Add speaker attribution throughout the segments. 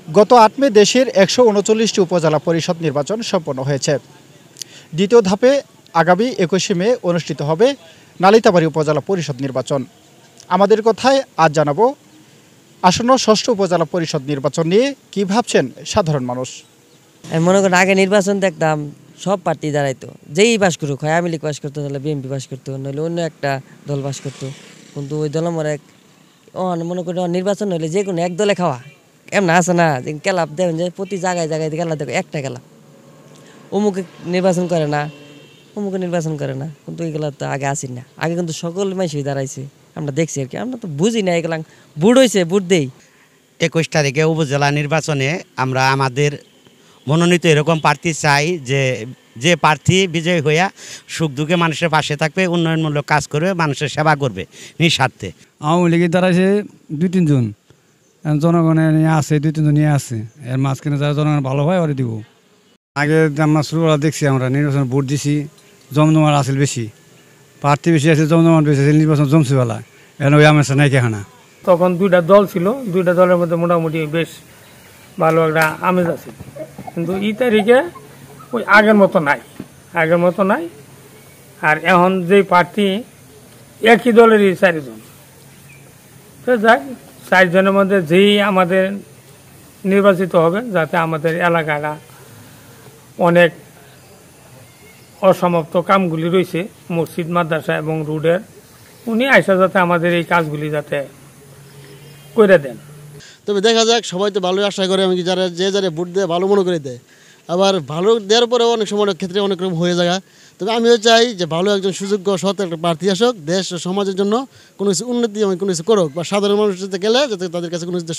Speaker 1: গত ৮ মে দেশের ১৩৯টি উপজেলা পরিষদ নির্বাচন সম্পন্ন হয়েছে। দ্বিতীয় ধাপে আগামী ২১শে মে অনুষ্ঠিত হবে নালিতাবাড়ী উপজেলা পরিষদ নির্বাচন। আমাদের কথায় আজ জানাবো আসন্ন ৬ষ্ঠ উপজেলা পরিষদ নির্বাচন নিয়ে কী ভাবছেন সাধারণ মানুষ।
Speaker 2: আমি মনে করেন আগে নির্বাচন দেখতাম সব পার্টি দাঁড়াইতো, যেই পাশ করুক, হয় আওয়ামী লীগ পাশ করতো, নাহলে বিএনপি পাশ করতো, নাহলে অন্য একটা দল পাশ করতো। কিন্তু ওই দল আমার মনে করি নির্বাচন হলে যে কোনো এক দলে খাওয়া এমন আছে না, যে ক্লাব দেখেন যে প্রতি জায়গায় জায়গায় খেলা দেখো একটা খেলা, অমুকে নির্বাচন করে না, অমুকে নির্বাচন করে না। কিন্তু এইগুলো তো আগে আসি না, আগে কিন্তু সকল মানুষই দাঁড়াইছে, আমরা দেখছি আর কি। আমরা তো বুঝি না এগুলা, বুট হয়েছে বুট দেই।
Speaker 3: ২১ তারিখে উপজেলা নির্বাচনে আমরা আমাদের মনোনীত এরকম প্রার্থী চাই যে প্রার্থী বিজয়ী হইয়া সুখ দুঃখে মানুষের পাশে থাকবে, উন্নয়নমূলক কাজ করবে, মানুষের সেবা করবে নিঃস্বার্থে।
Speaker 4: আওয়ামী লীগের দাঁড়াইছে ২-৩ জন, জনগণের নিয়ে আছে ২-৩ জন নিয়ে আছে, এর মাঝখানে যারা জনগণ ভালো হয় ওরা দিব। আগে আমরা শুরুবেলা দেখছি, আমরা নির্বাচনে ভোট দিছি, জমজমাট আসল বেশি, প্রার্থী বেশি আছে, জমজমাট বেশি আছে, নির্বাচন জমছিবেলা এখন ওই আমার নাই কেখানা।
Speaker 5: তখন দুইটা দল ছিল, দুইটা দলের মধ্যে মোটামুটি বেশ ভালো একটা আমেজ আছে। কিন্তু এই তারিখে ওই আগের মতো নাই। আর এখন যে প্রার্থী একই দলেরই ৪ জন, তো যাক ৪ জনের মধ্যে যেই আমাদের নির্বাচিত হবে, যাতে আমাদের এলাকাটা অনেক অসমাপ্ত কামগুলি রয়েছে, মসজিদ, মাদ্রাসা এবং রোডের, উনি আইসা যাতে আমাদের এই কাজগুলি যাতে করে দেন।
Speaker 6: তবে দেখা যাক, সবাই তো ভালোই আশা করে, এমনকি যারা ভোট দেয় ভালো মনে করে দেয়, আবার ভালো দেওয়ার পরেও অনেক সময় ক্ষেত্রে অনেক রকম হয়ে যায়। তবে আমিও চাই যে ভালো একজন সুযোগ্য সৎ একটা প্রার্থী আসুক, দেশ ও সমাজের জন্য কোনো কিছু উন্নতি কোনো কিছু করুক, বা সাধারণ মানুষ যাতে গেলে যাতে তাদের কাছে কোনো কিছু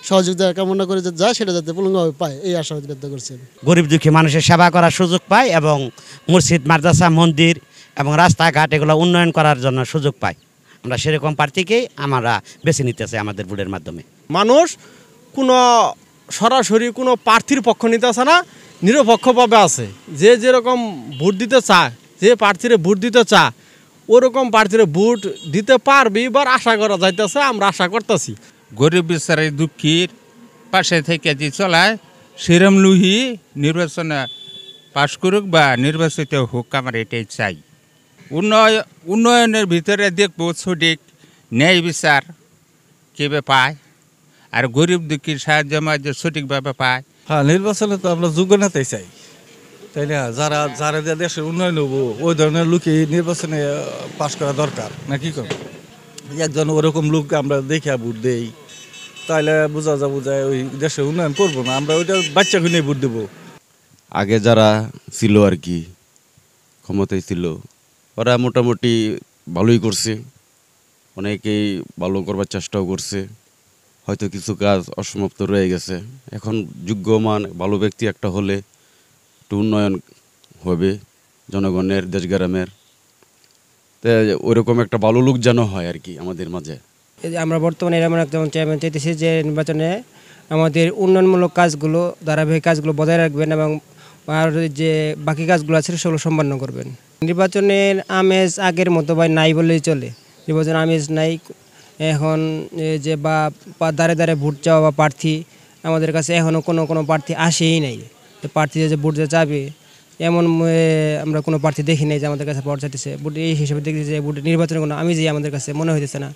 Speaker 6: সহযোগিতা কামনা করে যাতে যায়, সেটা যাতে পূর্ণভাবে পায়, এই আশা ব্যক্ত করছেন।
Speaker 3: গরিব দুঃখী মানুষের সেবা করার সুযোগ পায় এবং মসজিদ, মাদ্রাসা, মন্দির এবং রাস্তাঘাট এগুলো উন্নয়ন করার জন্য সুযোগ পায়। আমরা সেরকম প্রার্থীকেই আমরা বেছে নিতে চাই আমাদের ভোটের মাধ্যমে।
Speaker 7: মানুষ কোনো সরাসরি কোনো প্রার্থীর পক্ষ নিতে আসে না, নিরপেক্ষভাবে আছে। যে যেরকম ভোট দিতে চায়, যে প্রার্থীরে ভোট দিতে চায়, ওরকম প্রার্থীরে ভোট দিতে পারবে, এবার আশা করা যাইতেছে, আমরা আশা করতেছি।
Speaker 8: গরিব বিচারে দুঃখীর পাশে থেকে যে চলায় সেরম লুহি নির্বাচনে পাশ করুক বা নির্বাচিত হোক, আমার এটাই চাই। উন্নয়নের ভিতরে দেখবো সঠিক ন্যায় বিচার কীভাবে পায়, আর গরিব দুঃখীর সাহায্য মাঝে সঠিকভাবে পায়।
Speaker 9: হ্যাঁ, নির্বাচনে তো আমরা যোগ্য নেতাই চাই, তাই না? যারা দেশের উন্নয়ন হবো ওই ধরনের লোকই নির্বাচনে পাশ করা দরকার, না কি করবো? একজন ওরকম লোক আমরা দেখে ভোট দেই, তাহলে বোঝা যাবো যে ওই দেশের উন্নয়ন করবো না, আমরা ওইটা বাচ্চাকে নিয়ে ভোট দেবো।
Speaker 10: আগে যারা ছিল আর কি, ক্ষমতায় ছিল, ওরা মোটামুটি ভালোই করছে, অনেকেই ভালো করবার চেষ্টাও করছে, হয়তো কিছু কাজ অসমাপ্ত রয়ে গেছে। এখন যোগ্যমান ভালো ব্যক্তি একটা হলে একটু উন্নয়ন হবে জনগণের, দেশ গ্রামের, তাই ওইরকম একটা ভালো লোক যেন হয় আর কি আমাদের মাঝে।
Speaker 11: আমরা বর্তমানে এমন একটা চেয়ারম্যান চাইতেছি যে নির্বাচনে আমাদের উন্নয়নমূলক কাজগুলো, ধারাবাহিক কাজগুলো বজায় রাখবেন এবং আর যে বাকি কাজগুলো আছে সেগুলো সম্পন্ন করবেন। নির্বাচনের আমেজ আগের মতো নাই বললেই চলে, নির্বাচনের আমেজ নাই এখন। যে বা দাঁড়ে দাঁড়ে ভোট চাওয়া বা প্রার্থী, আমাদের কাছে এখনও কোনো প্রার্থী আসেই নাই। তো প্রার্থী যে ভোট যে চাবে এমন আমরা কোনো প্রার্থী দেখি নাই যে আমাদের কাছে ভোট চাইতেছে। ভোট এই হিসেবে দেখি যে ভোট নির্বাচনের কোনো আমেজই আমাদের কাছে মনে হইতেছে না।